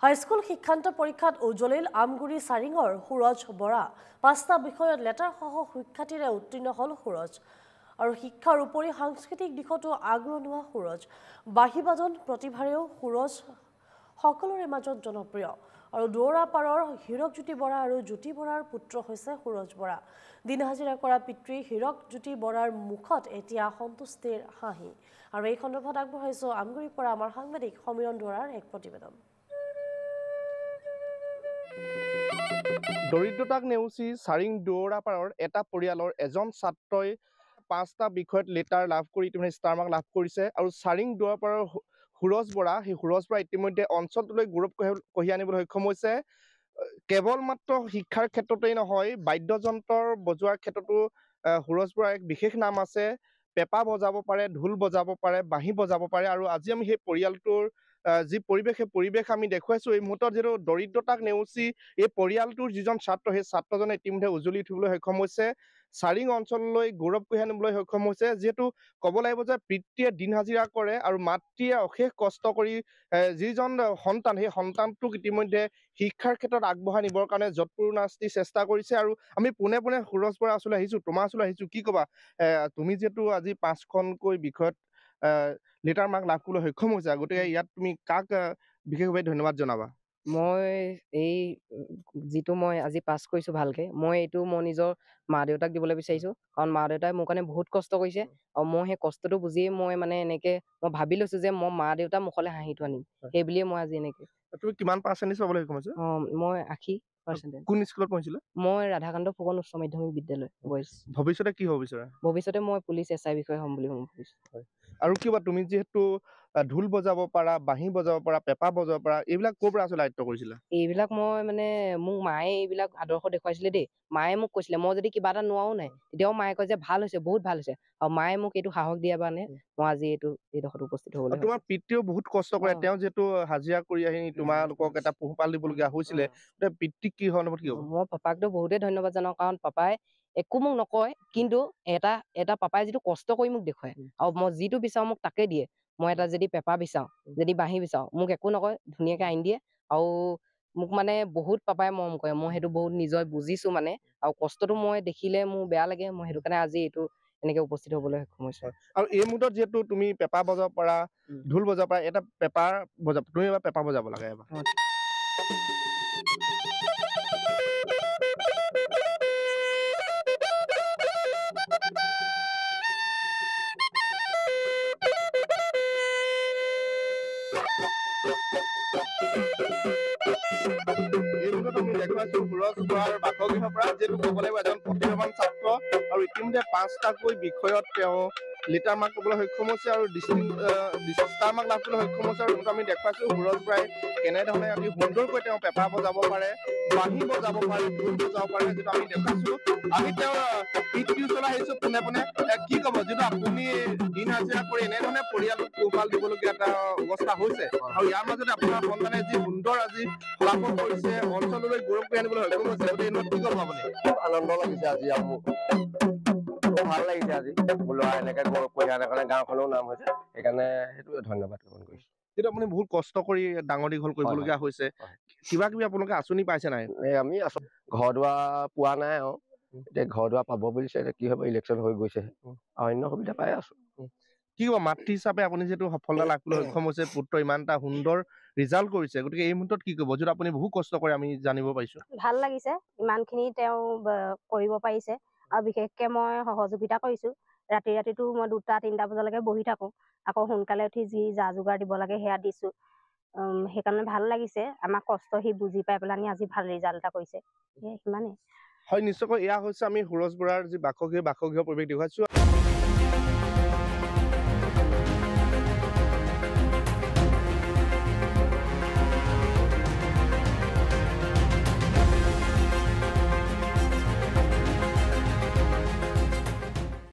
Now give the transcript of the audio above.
high school শিক্ষান্ত পৰীক্ষাত উজ্বলিল আমগুৰি চাৰিঙৰ সুৰজ বৰা ৫টা বিষয়ত লেটাৰসহ সুখ্যাতিৰে উত্তীৰ্ণ হ'ল সুৰজ আৰু শিক্ষাৰ উপৰি সাংস্কৃতিক দিশতো আগ্ৰহ সুৰজ বাঁহীবাদন প্ৰতিভাৰেও সুৰজ সকলোৰে মাজত জনপ্ৰিয় আৰু দৌৰাপাৰৰ হীৰকজ্যোতি বৰা আৰু জ্যোতি বৰাৰ পুত্ৰ হৈছে সুৰজ বৰা দিন হাজিৰা কৰা পিতৃ হীৰকজ্যোতি বৰাৰ মুখত এতিয়া সন্তুষ্টিৰ হাঁহি আৰু এই সন্দৰ্ভত আগবঢ়াইছো আমগুৰিৰ পৰা আমাৰ সাংবাদিক সমীৰণ দুৱৰাৰ এক প্ৰতিবেদন দৰিদ্ৰতাক নেওচি চাৰিং দৌৰাপাৰৰ এটা পৰিয়ালৰ এজন ছাত্ৰই ৫টা বিষয়ত লেটাৰ লাভ কৰি ইতিমধ্যে ষ্টাৰ মাৰ্ক লাভ কৰিছে আৰু চাৰিং দৌৰাপাৰৰ সুৰজ বৰা সেই সুৰজ বৰা ইতিমধ্যে অঞ্চলটোলৈ গৌৰৱ কঢ়িয়াই আনিবলৈ সক্ষম হৈছে কেৱল মাত্ৰ শিক্ষাৰ ক্ষেত্ৰতেই নহয় বাদ্যযন্ত্ৰৰ বজোৱাৰ ক্ষেত্ৰতো সুৰজ বৰাৰ এক বিশেষ নাম আছে পেঁপা বজাব পাৰে ঢোল বজাব পাৰে বাঁহী বজাব পাৰে আৰু আজি আমি সেই পৰিয়ালটোৰ যি পৰিৱেশ সেই পৰিৱেশ আমি দেখুৱাইছো এই মুহূৰ্তত যিটো দৰিদ্ৰতাক নেওচি এই পৰিয়ালটোৰ যিজন ছাত্ৰ সেই ছাত্ৰজনে ইতিমধ্যে উজ্বলি উঠিবলৈ সক্ষম হৈছে চাৰিং অঞ্চললৈ গৌৰৱ কঢ়িয়াই আনিবলৈ সক্ষম হৈছে যিহেতু ক'ব লাগিব যে পিতৃয়ে দিন হাজিৰা কৰে আৰু মাতৃয়ে অশেষ কষ্ট কৰি যিজন সন্তান সেই সন্তানটোক ইতিমধ্যে শিক্ষাৰ ক্ষেত্ৰত আগবঢ়াই নিবৰ কাৰণে যৎপৰোনাস্তি চেষ্টা কৰিছে আৰু আমি পোনে পোনে সুৰজ বৰা ওচৰলৈ আহিছো তোমাৰ ওচৰলৈ আহিছো কি ক'বা তুমি যিহেতু আজি 5খনকৈ বিষয়ত লেটাৰ মাৰ্ক লাভ কৰিবলৈ সক্ষম হৈছে গতিকে ইয়াত তুমি কাক বিশেষভাৱে ধন্যবাদ জনাবা মই এই যিটো মই আজি পাছ কৰিছো ভালকে মই এইটো মই নিজৰ মা দেউতাক দিবলৈ বিচাৰিছো কাৰণ মা দেউতাই মোৰ কাৰণে বহুত কষ্ট কৰিছে আৰু মই সেই কষ্টটো বুজিয়ে মই মানে এনেকে মই ভাবি লৈছো যে মই মা দেউতা মুখলে হাঁহিটো আনিম সেই বুলিয়ে মই আজি এনেকে তুমি কিমান পাৰ্চেন্টেজ পাবলৈ সক্ষম হৈছে মই 80% কোন স্কুলত পঢ়িছিলা মই ৰাধাকান্ত ফুকন উচ্চ মাধ্যমিক বিদ্যালয় বয়স ভৱিষ্যতে কি হ'ব বিচাৰা ভৱিষ্যতে মই পুলিচ SI বিষয়ে হ'ম বুলি ভাবিছো আৰু কিবা তুমি যিহেতু ঢোল বজাব পাৰা বাঁহী বজাব পাৰা পেঁপা বজাব পাৰা এইবিলাক ক'ৰ পৰা আচলতে আয়ত্ব কৰিছিলা এইবিলাক মই মানে মোক মায়ে এইবিলাক আদৰ্শ দেখুৱাইছিলে দেই মায়ে মোক কৈছিলে মই যদি কিবা এটা নোৱাৰো নাই তেতিয়াও মায়ে কয় যে ভাল হৈছে বহুত ভাল হৈছে আৰু মায়ে মোক এইটো সাহস দিয়া কাৰণে মই আজি এইডোখৰত উপস্থিত হ'বলৈ তোমাৰ পিতৃয়েও বহুত কষ্ট কৰে তেওঁ যিহেতু হাজিৰা কৰি আহি তোমালোকক এটা পোহপাল দিবলগীয়া হৈছিলে পিতৃক কি সন্দৰ্ভত কি হ'ব মই পাপাকতো বহুতেই ধন্যবাদ জনাওঁ কাৰণ পাপাই একো মোক নকয় কিন্তু এটা পাপাই যিটো কষ্ট কৰি মোক দেখুৱায় আৰু মই যিটো বিচাৰো মোক তাকে দিয়ে মই এটা যদি পেঁপা বিচাৰো যদি বাঁহী বিচাৰো মোক একো নকয় ধুনীয়াকে আনি দিয়ে আৰু মোক মানে বহুত পাপাই মৰম কৰে মই সেইটো বহুত নিজৰ বুজিছো মানে আৰু কষ্টটো মই দেখিলে মোৰ বেয়া লাগে মই সেইটো কাৰণে আজি এইটো এনেকে উপস্থিত হ'বলৈ সক্ষম হৈছো আৰু এই মুহূৰ্তত যিহেতু তুমি পেঁপা বজাব পাৰা ঢোল বজাব পাৰা এটা পেঁপা বজাব তুমি এবাৰ পেঁপা বজাব লাগে এবাৰ দেখুৱাইছো সুৰজ বৰাৰ বাসগৃহৰ পৰা যিহেতু ক'ব লাগিব এজন প্ৰতিভাৱান ছাত্ৰ আৰু ইতিমধ্যে 5টাকৈ বিষয়ত তেওঁ লেটাৰ মাৰ্ক পাবলৈ সক্ষম হৈছে আৰু ষ্টাৰ মাৰ্ক লাভ কৰিবলৈ সক্ষম হৈছে আৰু আমি দেখুৱাইছো সুৰজ বৰাই কেনেধৰণে অতি সুন্দৰকৈ তেওঁ পেঁপা বজাব পাৰে বাঁহী বজাব পাৰে ঢোল বজাব পাৰে যিটো আমি দেখুৱাইছো আমি তেওঁৰ পিতৃৰ ওচৰলৈ আহিছো পোনে পোনে কি ক'ব যিটো আপুনি দিন হাজিৰা কৰি এনেধৰণে পৰিয়ালটোক পোহপাল দিবলগীয়া এটা অৱস্থা হৈছে আৰু ইয়াৰ মাজতে আপোনাৰ সন্তানে যি সুন্দৰ আজি ফলাফল কৰিছে অঞ্চললৈ গৌৰৱ কৰি আনিবলৈ সক্ষম হৈছে গতিকে কি ক'ব আপুনি খুব আনন্দ লাগিছে আজি মোৰ ভাল লাগিছে আজি বোলো এনেকে গৌৰৱ কৰি আনাৰ কাৰণে গাঁওখনেও নাম হৈছে সেইকাৰণে সেইটোৱে ধন্যবাদ জ্ঞাপন কৰিছো যিটো আপুনি বহুত কষ্ট কৰি ডাঙৰ দীঘল কৰিবলগীয়া হৈছে কিবা কিবি আপোনালোকে আঁচনি পাইছে নাই আমি আছো ঘৰ দুৱাৰ পোৱা নাই আৰু এতিয়া ঘৰ দুৱাৰ পাব বুলিছে এতিয়া কি হ'ব ইলেকশ্যন হৈ গৈছে আৰু অন্য সুবিধা পাই আছো কি ক'ব মাতৃ হিচাপে আপুনি যিহেতু সফলতা লাভ কৰিবলৈ সক্ষম হৈছে পুত্ৰ ইমান এটা সুন্দৰ ৰিজাল্ট কৰিছে গতিকে এই মুহূৰ্তত কি ক'ব যিটো আপুনি বহুত কষ্ট কৰে আমি জানিব পাৰিছো ভাল লাগিছে ইমানখিনি তেওঁ কৰিব পাৰিছে আৰু বিশেষকে মই সহযোগিতা কৰিছো ৰাতিটো মই 2টা-3টা বজালৈকে বহি থাকো আকৌ সোনকালে উঠি যি যা যোগাৰ দিব লাগে সেয়া দিছো সেইকাৰণে ভাল লাগিছে আমাৰ কষ্ট সি বুজি পাই পেলাই আজি ভাল ৰিজাল্ট এটা কৰিছে সিমানেই হয় নিশ্চয়কৈ এয়া হৈছে আমি সুৰজ বৰাৰ যি বাসগৃহ পৰিৱেশ দেখুৱাইছো